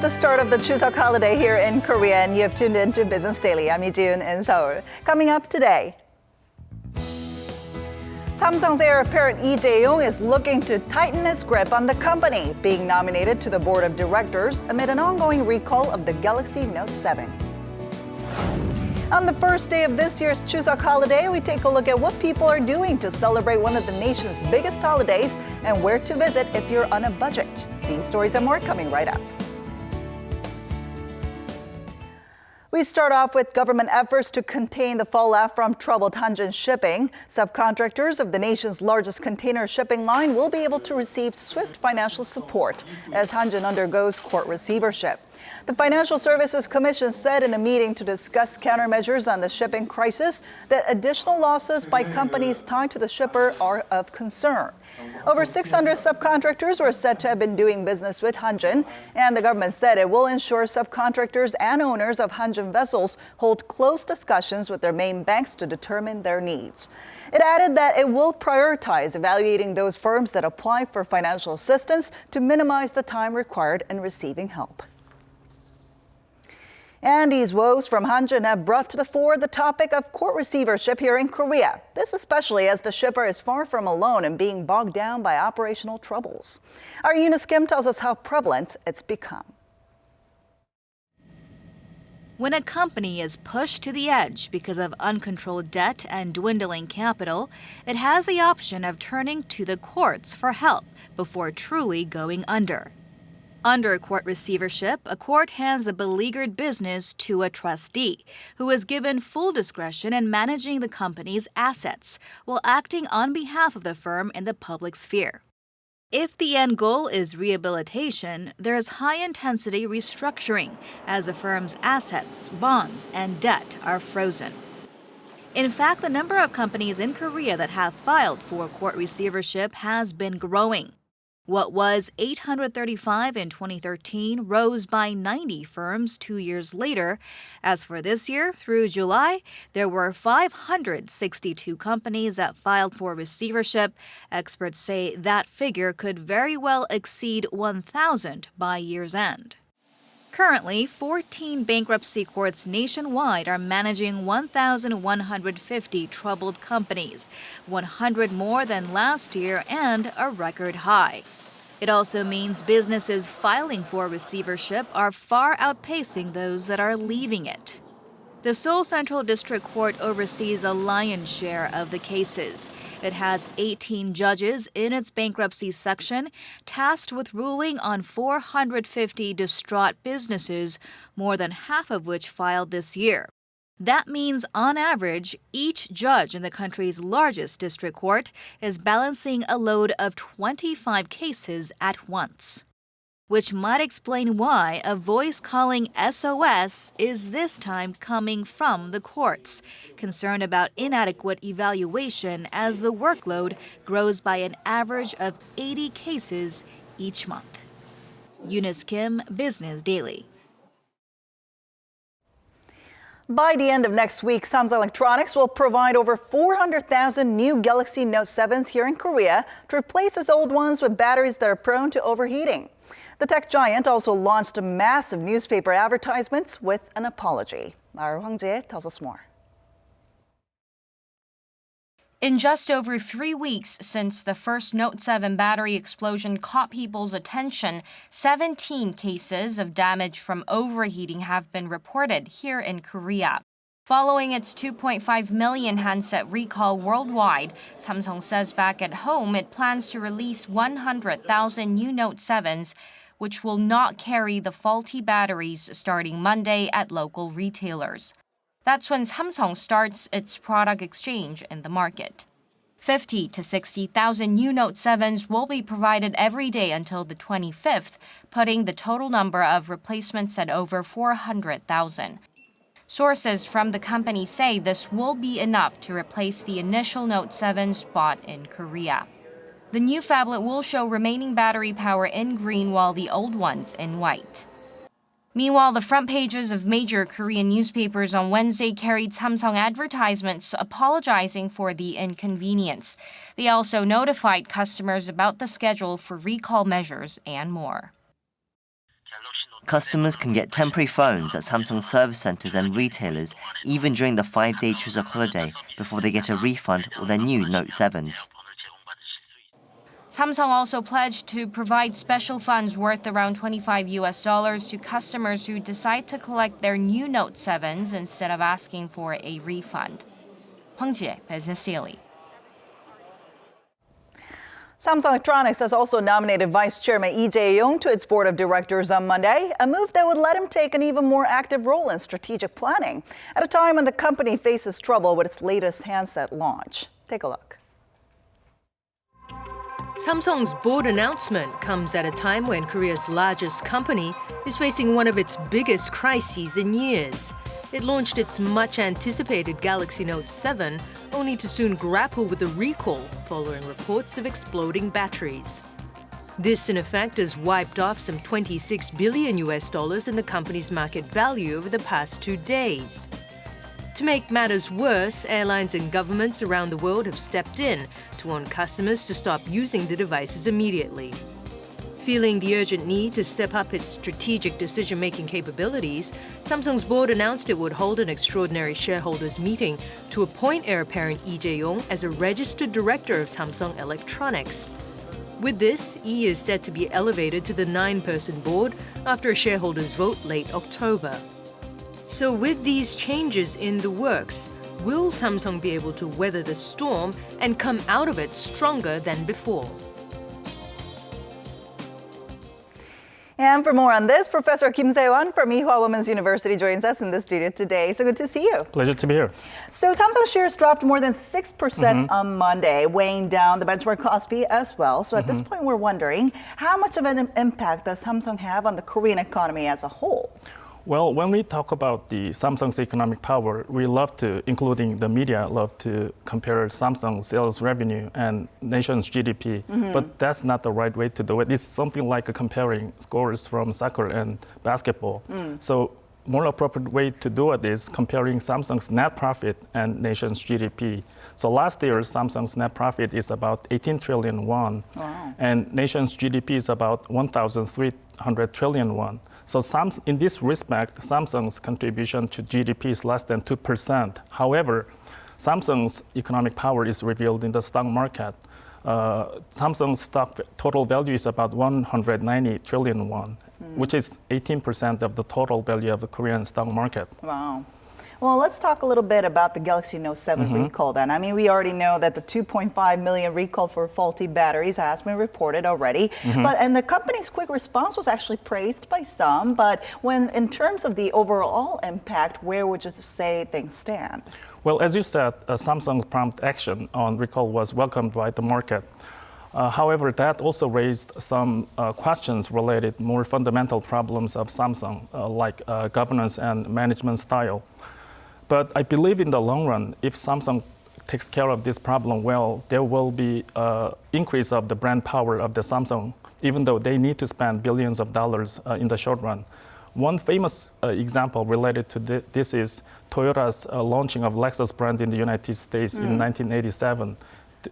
the start of the Chuseok holiday here in Korea, and you have tuned into Business Daily. I'm Lee Jae-yong in Seoul. Coming up today, Samsung's heir apparent Lee Jae-yong is looking to tighten its grip on the company, being nominated to the board of directors amid an ongoing recall of the Galaxy Note 7. On the first day of this year's Chuseok holiday, we take a look at what people are doing to celebrate one of the nation's biggest holidays and where to visit if you're on a budget. These stories and more coming right up. We start off with government efforts to contain the fallout from troubled Hanjin Shipping. Subcontractors of the nation's largest container shipping line will be able to receive swift financial support as Hanjin undergoes court receivership. The Financial Services Commission said in a meeting to discuss countermeasures on the shipping crisis that additional losses by companies tied to the shipper are of concern. Over 600 subcontractors were said to have been doing business with Hanjin, and the government said it will ensure subcontractors and owners of Hanjin vessels hold close discussions with their main banks to determine their needs. It added that it will prioritize evaluating those firms that apply for financial assistance to minimize the time required in receiving help. And these woes from Hanjin have brought to the fore the topic of court receivership here in Korea. This especially as the shipper is far from alone in being bogged down by operational troubles. Our Eunice Kim tells us how prevalent it's become. When a company is pushed to the edge because of uncontrolled debt and dwindling capital, it has the option of turning to the courts for help before truly going under. Under court receivership, a court hands the beleaguered business to a trustee, who is given full discretion in managing the company's assets while acting on behalf of the firm in the public sphere. If the end goal is rehabilitation, there is high-intensity restructuring as the firm's assets, bonds, and debt are frozen. In fact, the number of companies in Korea that have filed for court receivership has been growing. What was 835 in 2013 rose by 90 firms 2 years later. As for this year, through July, there were 562 companies that filed for receivership. Experts say that figure could very well exceed 1,000 by year's end. Currently, 14 bankruptcy courts nationwide are managing 1,150 troubled companies, 100 more than last year and a record high. It also means businesses filing for receivership are far outpacing those that are leaving it. The Seoul Central District Court oversees a lion's share of the cases. It has 18 judges in its bankruptcy section, tasked with ruling on 450 distraught businesses, more than half of which filed this year. That means, on average, each judge in the country's largest district court is balancing a load of 25 cases at once. Which might explain why a voice calling SOS is this time coming from the courts, concerned about inadequate evaluation as the workload grows by an average of 80 cases each month. Eunice Kim, Business Daily. By the end of next week, Samsung Electronics will provide over 400,000 new Galaxy Note 7s here in Korea to replace its old ones with batteries that are prone to overheating. The tech giant also launched massive newspaper advertisements with an apology. Our Hwang Jae tells us more. In just over 3 weeks since the first Note 7 battery explosion caught people's attention, 17 cases of damage from overheating have been reported here in Korea. Following its 2.5 million handset recall worldwide, Samsung says back at home it plans to release 100,000 new Note 7s, which will not carry the faulty batteries starting Monday at local retailers. That's when Samsung starts its product exchange in the market. 50 to 60,000 new Note 7s will be provided every day until the 25th, putting the total number of replacements at over 400,000. Sources from the company say this will be enough to replace the initial Note 7s bought in Korea. The new phablet will show remaining battery power in green while the old ones in white. Meanwhile, the front pages of major Korean newspapers on Wednesday carried Samsung advertisements apologizing for the inconvenience. They also notified customers about the schedule for recall measures and more. customers can get temporary phones at Samsung service centers and retailers even during the 5-day Chuseok holiday before they get a refund or their new Note 7s. Samsung also pledged to provide special funds worth around $25 to customers who decide to collect their new Note 7s instead of asking for a refund. Hwang Jie, Business Daily. Samsung Electronics has also nominated Vice Chairman Lee Jae-yong to its board of directors on Monday, a move that would let him take an even more active role in strategic planning at a time when the company faces trouble with its latest handset launch. Take a look. Samsung's board announcement comes at a time when Korea's largest company is facing one of its biggest crises in years. It launched its much-anticipated Galaxy Note 7, only to soon grapple with a recall following reports of exploding batteries. This, in effect, has wiped off some $26 billion in the company's market value over the past 2 days. To make matters worse, airlines and governments around the world have stepped in to warn customers to stop using the devices immediately. Feeling the urgent need to step up its strategic decision-making capabilities, Samsung's board announced it would hold an extraordinary shareholders meeting to appoint heir apparent Lee Jae-yong as a registered director of Samsung Electronics. With this, Lee is set to be elevated to the 9-person board after a shareholders vote late October. So with these changes in the works, will Samsung be able to weather the storm and come out of it stronger than before? And for more on this, Professor Kim Se-won from Ewha Women's University joins us in the studio today. So good to see you. Pleasure to be here. So Samsung shares dropped more than 6% on Monday, weighing down the benchmark Kospi as well. So at this point, we're wondering, how much of an impact does Samsung have on the Korean economy as a whole? Well, when we talk about the Samsung's economic power, we love to, including the media, love to compare Samsung's sales revenue and nation's GDP. But that's not the right way to do it. It's something like comparing scores from soccer and basketball. So more appropriate way to do it is comparing Samsung's net profit and nation's GDP. So last year, Samsung's net profit is about 18 trillion won, and nation's GDP is about 1,300 trillion won. So in this respect, Samsung's contribution to GDP is less than 2%. However, Samsung's economic power is revealed in the stock market. Samsung's stock total value is about 190 trillion won, which is 18% of the total value of the Korean stock market. Wow. Well, let's talk a little bit about the Galaxy Note 7 recall then. I mean, we already know that the 2.5 million recall for faulty batteries has been reported already. And the company's quick response was actually praised by some. But in terms of the overall impact, where would you say things stand? Well, as you said, Samsung's prompt action on recall was welcomed by the market. However, that also raised some questions related more fundamental problems of Samsung, like governance and management style. But I believe in the long run, if Samsung takes care of this problem well, there will be an increase of the brand power of the Samsung, even though they need to spend billions of dollars in the short run. One famous example related to this is Toyota's launching of Lexus brand in the United States in 1987.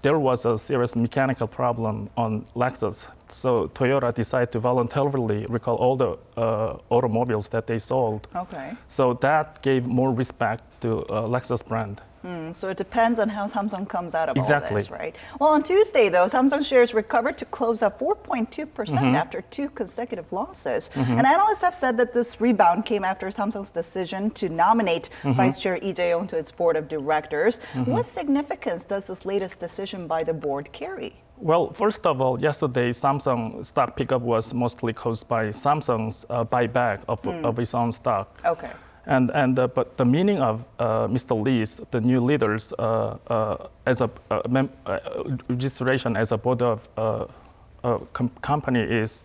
There was a serious mechanical problem on Lexus, so Toyota decided to voluntarily recall all the automobiles that they sold. Okay. So that gave more respect to Lexus brand. So it depends on how Samsung comes out of all Exactly. this, right? Well, on Tuesday, though, Samsung shares recovered to close up 4.2% after 2 consecutive losses. And analysts have said that this rebound came after Samsung's decision to nominate Vice Chair Lee Jae-yong to its board of directors. What significance does this latest decision by the board carry? Well, first of all, yesterday, Samsung stock pickup was mostly caused by Samsung's buyback of its own stock. Okay. But the meaning of Mr. Lee's, the new leaders, as a registration as a board of company is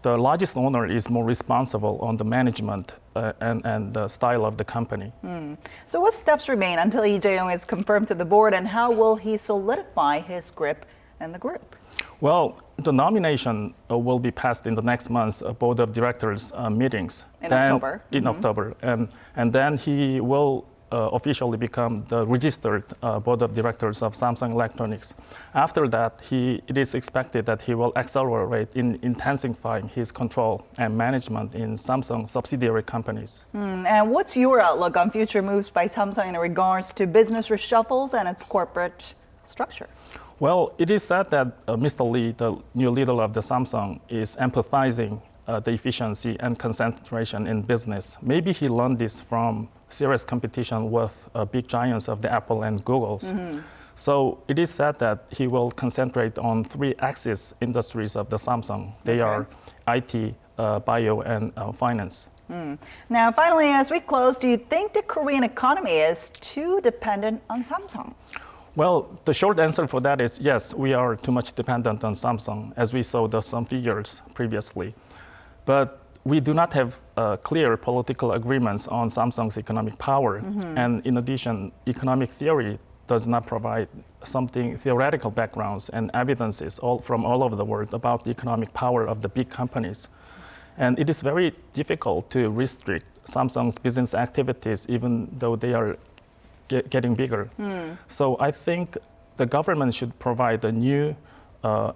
the largest owner is more responsible on the management and the style of the company. So what steps remain until Lee Jae-yong is confirmed to the board, and how will he solidify his grip in the group? Well, the nomination will be passed in the next month's board of directors meetings. In October. In October, and then he will officially become the registered board of directors of Samsung Electronics. After that, it is expected that he will accelerate in intensifying his control and management in Samsung subsidiary companies. And what's your outlook on future moves by Samsung in regards to business reshuffles and its corporate structure? Well, it is said that Mr. Lee, the new leader of the Samsung, is empathizing the efficiency and concentration in business. Maybe he learned this from serious competition with big giants of the Apple and Google's. So it is said that he will concentrate on three axis industries of the Samsung. They are IT, bio, and finance. Now, finally, as we close, do you think the Korean economy is too dependent on Samsung? Well, the short answer for that is yes, we are too much dependent on Samsung, as we saw some figures previously. But we do not have clear political agreements on Samsung's economic power. And in addition, economic theory does not provide something theoretical backgrounds and evidences from all over the world about the economic power of the big companies. And it is very difficult to restrict Samsung's business activities, even though they are getting bigger. So I think the government should provide a new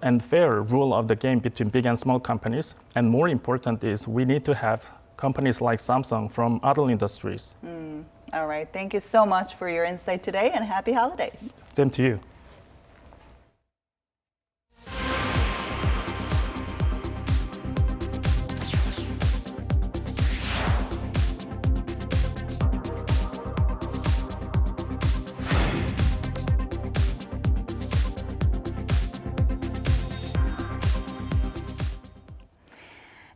and fair rule of the game between big and small companies. And more important is we need to have companies like Samsung from other industries. All right. Thank you so much for your insight today, and happy holidays. Same to you.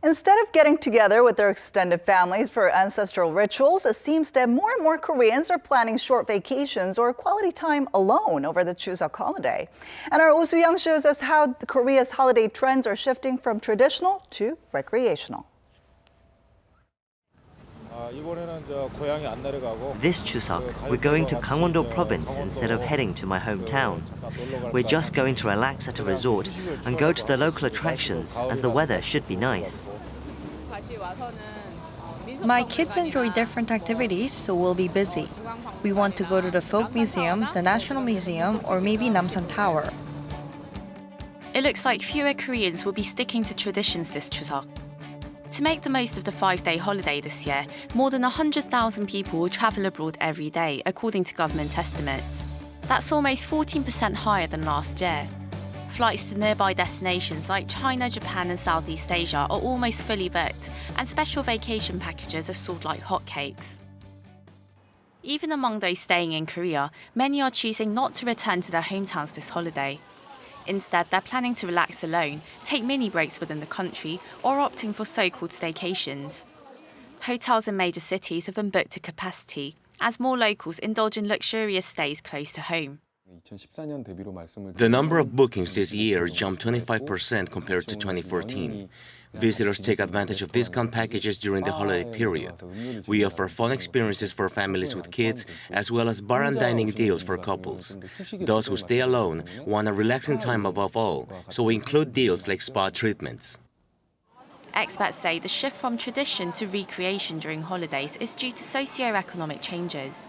Instead of getting together with their extended families for ancestral rituals, it seems that more and more Koreans are planning short vacations or quality time alone over the Chuseok holiday. And our Oh Soo-young shows us how Korea's holiday trends are shifting from traditional to recreational. This Chuseok, we're going to Gangwon-do province instead of heading to my hometown. We're just going to relax at a resort and go to the local attractions as the weather should be nice. My kids enjoy different activities, so we'll be busy. We want to go to the Folk Museum, the National Museum, or maybe Namsan Tower. It looks like fewer Koreans will be sticking to traditions this Chuseok. To make the most of the 5-day holiday this year, more than 100,000 people will travel abroad every day, according to government estimates. That's almost 14% higher than last year. Flights to nearby destinations like China, Japan and Southeast Asia are almost fully booked, and special vacation packages are sold like hotcakes. Even among those staying in Korea, many are choosing not to return to their hometowns this holiday. Instead, they're planning to relax alone, take mini breaks within the country, or opting for so-called staycations. Hotels in major cities have been booked to capacity, as more locals indulge in luxurious stays close to home. The number of bookings this year jumped 25% compared to 2014. Visitors take advantage of discount packages during the holiday period. We offer fun experiences for families with kids, as well as bar and dining deals for couples. Those who stay alone want a relaxing time above all, so we include deals like spa treatments. Experts say the shift from tradition to recreation during holidays is due to socio-economic changes.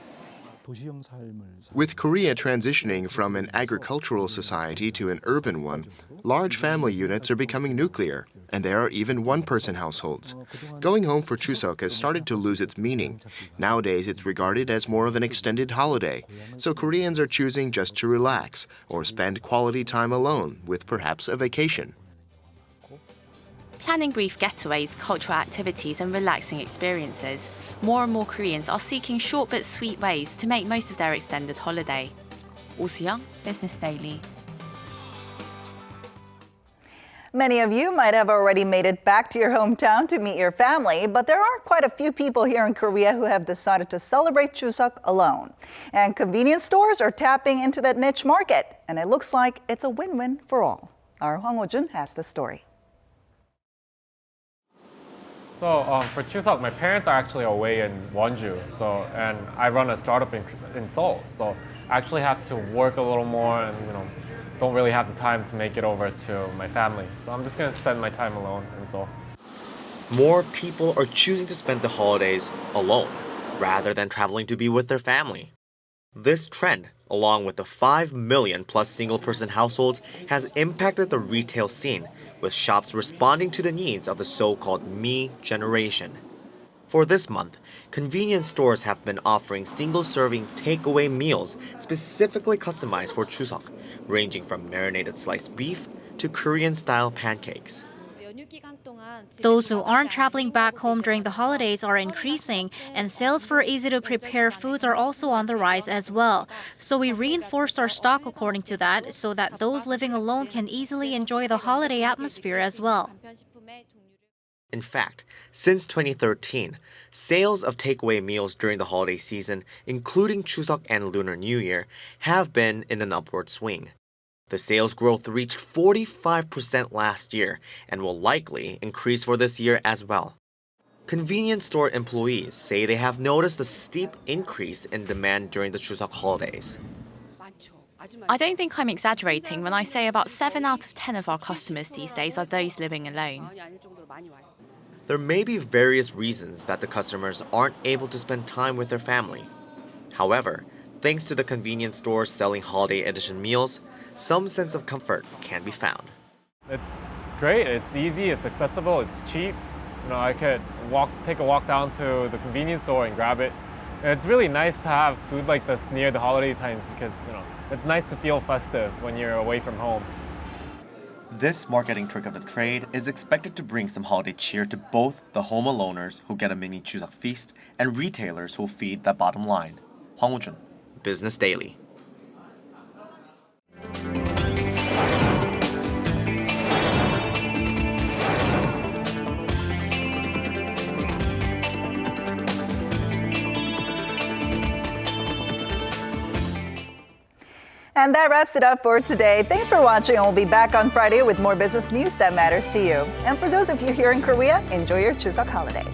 With Korea transitioning from an agricultural society to an urban one, large family units are becoming nuclear, and there are even one-person households. Going home for Chuseok has started to lose its meaning. Nowadays, it's regarded as more of an extended holiday, so Koreans are choosing just to relax or spend quality time alone with perhaps a vacation. Planning brief getaways, cultural activities and relaxing experiences, more and more Koreans are seeking short but sweet ways to make most of their extended holiday. Oh Soo-young, Business Daily. Many of you might have already made it back to your hometown to meet your family, but there are quite a few people here in Korea who have decided to celebrate Chuseok alone. And convenience stores are tapping into that niche market, and it looks like it's a win-win for all. Our Hwang Ho-jun has the story. So for Chuseok, my parents are actually away in Wonju, and I run a startup in Seoul. So I actually have to work a little more, and don't really have the time to make it over to my family. So I'm just going to spend my time alone in Seoul. More people are choosing to spend the holidays alone. rather than traveling to be with their family. This trend, along with the 5 million plus single-person households, has impacted the retail scene, with shops responding to the needs of the so-called me generation. For this month, convenience stores have been offering single-serving takeaway meals specifically customized for Chuseok, ranging from marinated sliced beef to Korean-style pancakes. Those who aren't traveling back home during the holidays are increasing, and sales for easy-to-prepare foods are also on the rise as well. So we reinforced our stock according to that, so that those living alone can easily enjoy the holiday atmosphere as well. In fact, since 2013, sales of takeaway meals during the holiday season, including Chuseok and Lunar New Year, have been in an upward swing. The sales growth reached 45% last year and will likely increase for this year as well. Convenience store employees say they have noticed a steep increase in demand during the Chuseok holidays. I don't think I'm exaggerating when I say about 7 out of 10 of our customers these days are those living alone. There may be various reasons that the customers aren't able to spend time with their family. However, thanks to the convenience stores selling holiday edition meals, some sense of comfort can be found. It's great, it's easy, it's accessible, it's cheap. I could take a walk down to the convenience store and grab it. And it's really nice to have food like this near the holiday times because, it's nice to feel festive when you're away from home. This marketing trick of the trade is expected to bring some holiday cheer to both the home aloners who get a mini Chuseok feast and retailers who feed that bottom line. Hwang Woo-jun, Business Daily. And that wraps it up for today. Thanks for watching, and we'll be back on Friday with more business news that matters to you. And for those of you here in Korea, enjoy your Chuseok holiday.